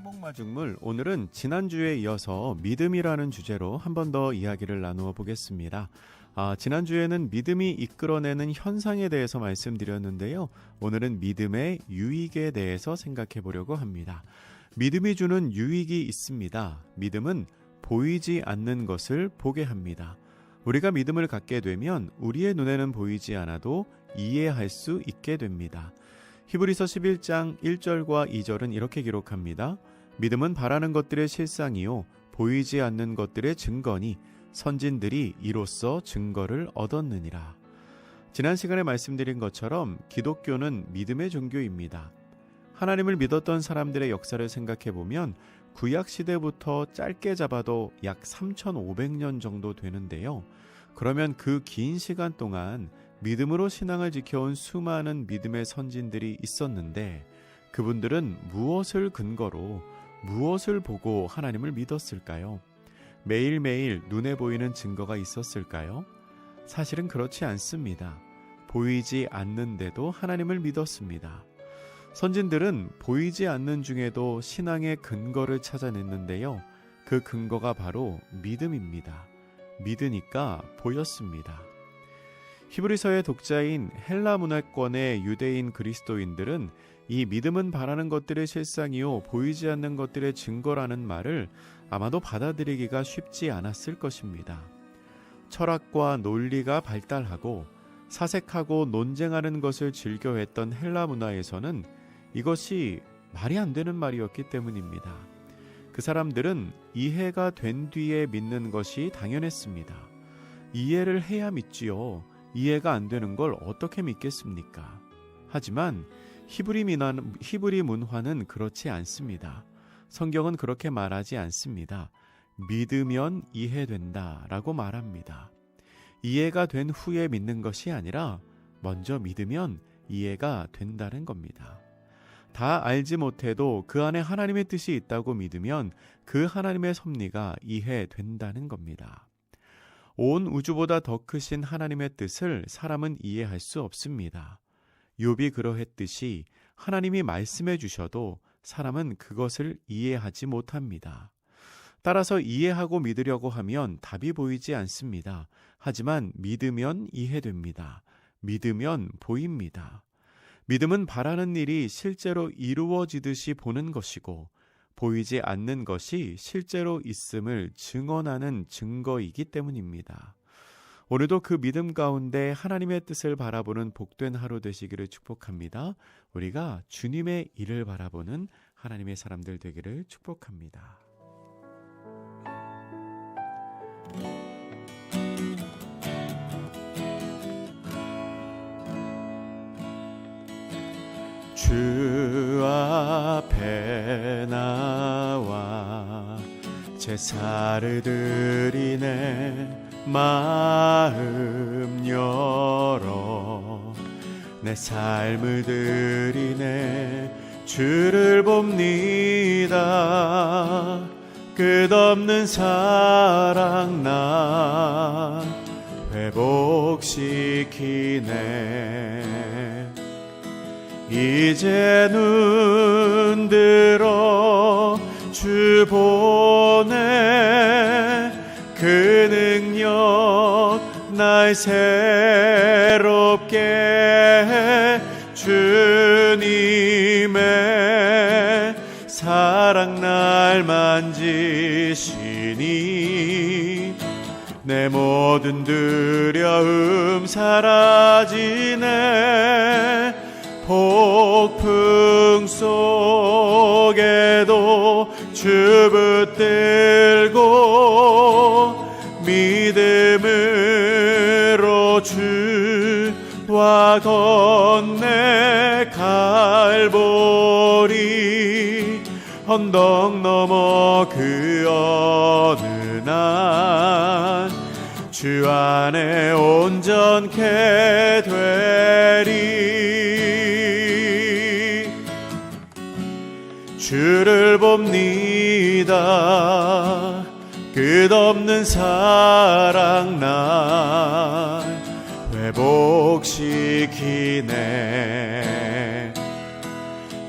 항목마중물, 오늘은 지난주에 이어서 믿음이라는 주제로 한 번 더 이야기를 나누어 보겠습니다. 지난주에는 믿음이 이끌어내는 현상에 대해서 말씀드렸는데요. 오늘은 믿음의 유익에 대해서 생각해 보려고 합니다. 믿음이 주는 유익이 있습니다. 믿음은 보이지 않는 것을 보게 합니다. 우리가 믿음을 갖게 되면 우리의 눈에는 보이지 않아도 이해할 수 있게 됩니다. 히브리서 11장 1절과 2절은 이렇게 기록합니다. 믿음은 바라는 것들의 실상이요 보이지 않는 것들의 증거니 선진들이 이로써 증거를 얻었느니라. 지난 시간에 말씀드린 것처럼 기독교는 믿음의 종교입니다. 하나님을 믿었던 사람들의 역사를 생각해 보면 구약 시대부터 짧게 잡아도 약 3,500년 정도 되는데요. 그러면 그 긴 시간 동안 믿음으로 신앙을 지켜온 수많은 믿음의 선진들이 있었는데 그분들은 무엇을 근거로 무엇을 보고 하나님을 믿었을까요? 매일매일 눈에 보이는 증거가 있었을까요? 사실은 그렇지 않습니다. 보이지 않는데도 하나님을 믿었습니다. 선진들은 보이지 않는 중에도 신앙의 근거를 찾아냈는데요. 그 근거가 바로 믿음입니다. 믿으니까 보였습니다. 히브리서의 독자인 헬라 문화권의 유대인 그리스도인들은 이 믿음은 바라는 것들의 실상이요 보이지 않는 것들의 증거라는 말을 아마도 받아들이기가 쉽지 않았을 것입니다. 철학과 논리가 발달하고 사색하고 논쟁하는 것을 즐겨했던 헬라 문화에서는 이것이 말이 안 되는 말이었기 때문입니다. 그 사람들은 이해가 된 뒤에 믿는 것이 당연했습니다. 이해를 해야 믿지요. 이해가 안 되는 걸 어떻게 믿겠습니까? 하지만 히브리 문화는 그렇지 않습니다. 성경은 그렇게 말하지 않습니다. 믿으면 이해된다 라고 말합니다. 이해가 된 후에 믿는 것이 아니라 먼저 믿으면 이해가 된다는 겁니다. 다 알지 못해도 그 안에 하나님의 뜻이 있다고 믿으면 그 하나님의 섭리가 이해된다는 겁니다. 온 우주보다 더 크신 하나님의 뜻을 사람은 이해할 수 없습니다. 욥이 그러했듯이 하나님이 말씀해 주셔도 사람은 그것을 이해하지 못합니다. 따라서 이해하고 믿으려고 하면 답이 보이지 않습니다. 하지만 믿으면 이해됩니다. 믿으면 보입니다. 믿음은 바라는 일이 실제로 이루어지듯이 보는 것이고 보이지 않는 것이 실제로 있음을 증언하는 증거이기 때문입니다. 오늘도 그 믿음 가운데 하나님의 뜻을 바라보는 복된 하루 되시기를 축복합니다. 우리가 주님의 일을 바라보는 하나님의 사람들 되기를 축복합니다. 주 앞에 나와 제사를 드리네 마음 열어 내 삶을 드리네 주를 봅니다. 끝없는 사랑 나 회복시키네. 이제 눈 들어 주 보네. 그 능력 날 새롭게 해. 주님의 사랑 날 만지시니 내 모든 두려움 사라지네. 폭풍 속에도 주 붙들고 믿음으로 주와 건네. 갈보리 언덕 넘어 그 어느 날 주 안에 온전케 되리. 주를 봅니다. 끝없는 사랑 날 회복시키네.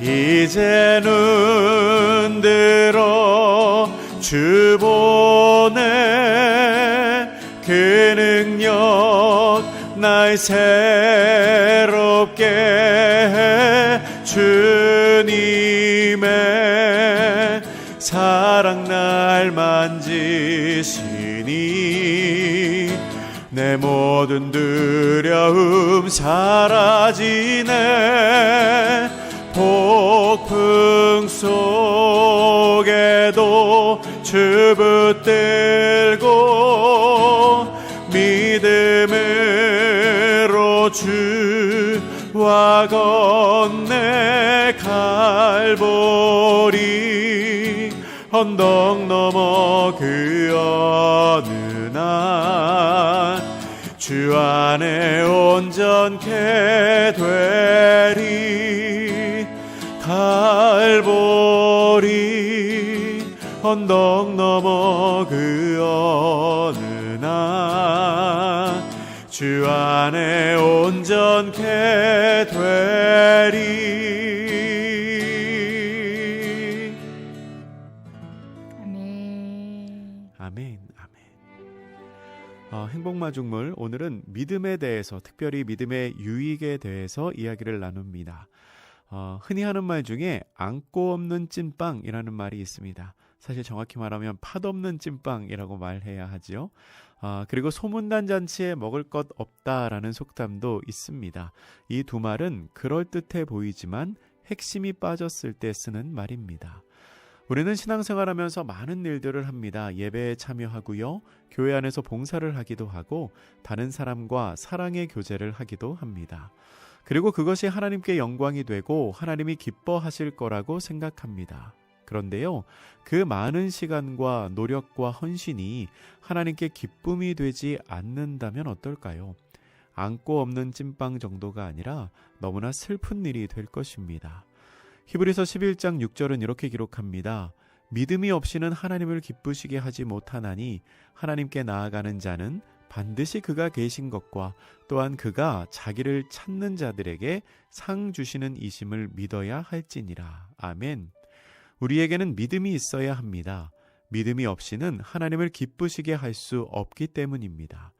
이제 눈 흔들어 주 보내 그 능력 날 새롭게 해 주님의 사랑 날 만지시니 내 모든 두려움 사라지네 폭풍 속에도 주 붙들고 믿음으로 주와 건네 갈보리 언덕 넘어 그 어느 날 주 안에 온전케 되리 갈보리 언덕 넘어 그 어느 날 주 안에 온전케 되리. 아멘. 아멘. 행복마중물 오늘은 믿음에 대해서, 특별히 믿음의 유익에 대해서 이야기를 나눕니다. 흔히 하는 말 중에 안고 없는 찐빵이라는 말이 있습니다. 사실 정확히 말하면 팥없는 찐빵이라고 말해야 하죠. 그리고 소문난 잔치에 먹을 것 없다라는 속담도 있습니다. 이 두 말은 그럴듯해 보이지만 핵심이 빠졌을 때 쓰는 말입니다. 우리는 신앙생활하면서 많은 일들을 합니다. 예배에 참여하고요. 교회 안에서 봉사를 하기도 하고 다른 사람과 사랑의 교제를 하기도 합니다. 그리고 그것이 하나님께 영광이 되고 하나님이 기뻐하실 거라고 생각합니다. 그런데요, 그 많은 시간과 노력과 헌신이 하나님께 기쁨이 되지 않는다면 어떨까요? 안고 없는 찐빵 정도가 아니라 너무나 슬픈 일이 될 것입니다. 히브리서 11장 6절은 이렇게 기록합니다. 믿음이 없이는 하나님을 기쁘시게 하지 못하나니 하나님께 나아가는 자는 반드시 그가 계신 것과 또한 그가 자기를 찾는 자들에게 상 주시는 이심을 믿어야 할지니라. 아멘. 우리에게는 믿음이 있어야 합니다. 믿음이 없이는 하나님을 기쁘시게 할 수 없기 때문입니다.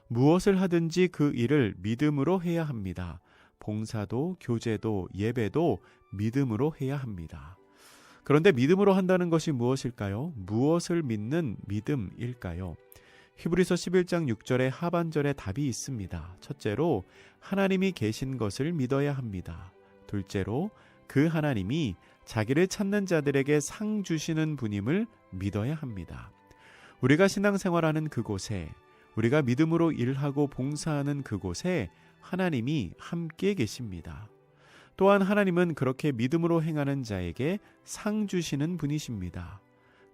무엇을 하든지 그 일을 믿음으로 해야 합니다. 봉사도 교제도 예배도 믿음으로 해야 합니다. 그런데 믿음으로 한다는 것이 무엇일까요? 무엇을 믿는 믿음일까요? 히브리서 11장 6절의 하반절에 답이 있습니다. 첫째로 하나님이 계신 것을 믿어야 합니다. 둘째로 그 하나님이 자기를 찾는 자들에게 상 주시는 분임을 믿어야 합니다. 우리가 신앙생활하는 그곳에, 우리가 믿음으로 일하고 봉사하는 그곳에 하나님이 함께 계십니다. 또한 하나님은 그렇게 믿음으로 행하는 자에게 상 주시는 분이십니다.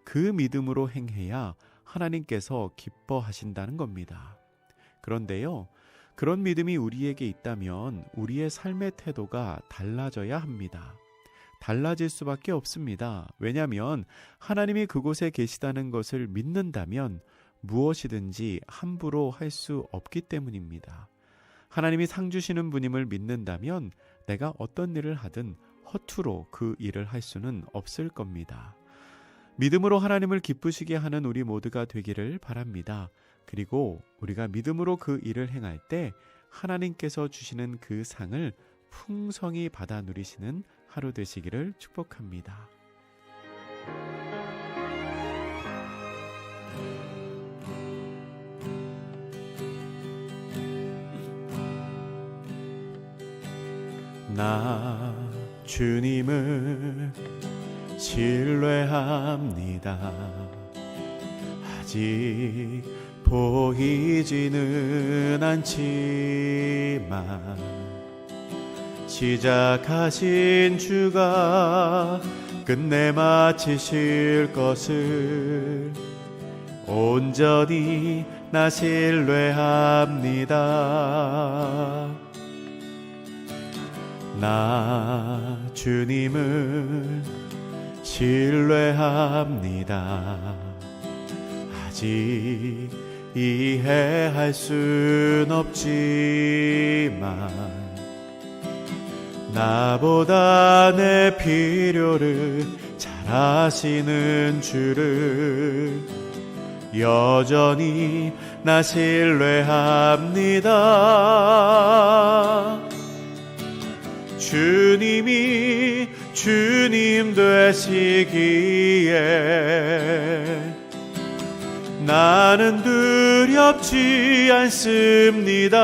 그 믿음으로 행해야 하나님께서 기뻐하신다는 겁니다. 그런데요, 그런 믿음이 우리에게 있다면 우리의 삶의 태도가 달라져야 합니다. 달라질 수밖에 없습니다. 왜냐하면 하나님이 그곳에 계시다는 것을 믿는다면 무엇이든지 함부로 할 수 없기 때문입니다. 하나님이 상 주시는 분임을 믿는다면 내가 어떤 일을 하든 허투루 그 일을 할 수는 없을 겁니다. 믿음으로 하나님을 기쁘시게 하는 우리 모두가 되기를 바랍니다. 그리고 우리가 믿음으로 그 일을 행할 때 하나님께서 주시는 그 상을 풍성히 받아 누리시는 하루 되시기를 축복합니다. 나 주님을 신뢰합니다. 아직 보이지는 않지만 시작하신 주가 끝내 마치실 것을 온전히 나 신뢰합니다. 나 주님을 신뢰합니다. 아직 이해할 순 없지만 나보다 내 필요를 잘 잘하시는 주를 여전히 나 신뢰합니다. 주님이 주님 되시기에 나는 두렵지 않습니다.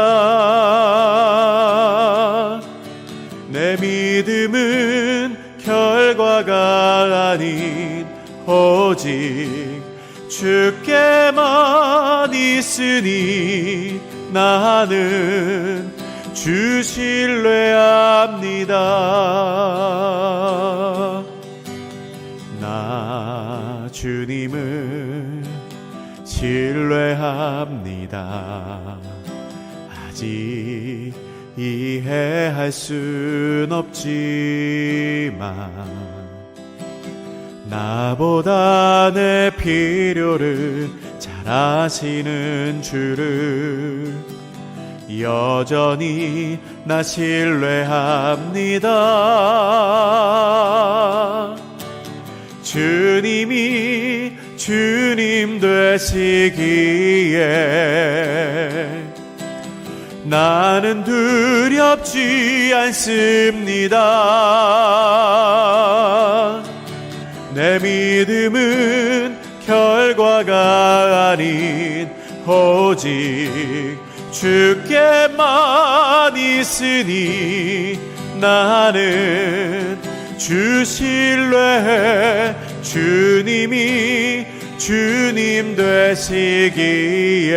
내 믿음은 결과가 아닌 오직 주께만 있으니 나는 주 신뢰합니다. 나 주님을 신뢰합니다. 아직 이해할 순 없지만 나보다 내 필요를 잘 아시는 주를 여전히 나 신뢰합니다. 주님이 주님 되시기에 나는 두렵지 않습니다. 내 믿음은 결과가 아닌 오직 주께만 있으니 나는 주 신뢰해. 주님이 주님 되시기에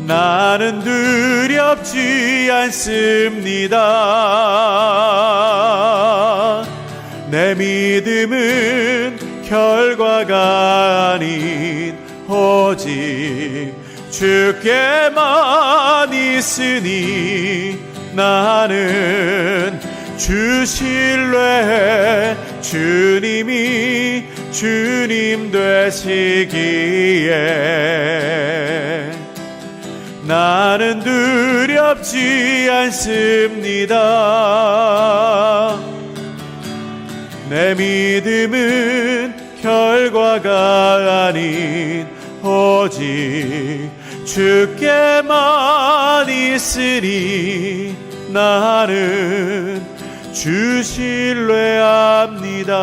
나는 두렵지 않습니다. 내 믿음은 결과가 아닌 오직 주께만 있으니 나는 주 신뢰해. 주님이 주님 되시기에 나는 두렵지 않습니다. 내 믿음은 결과가 아닌 오직 주께만 있으니 나는 주 신뢰합니다.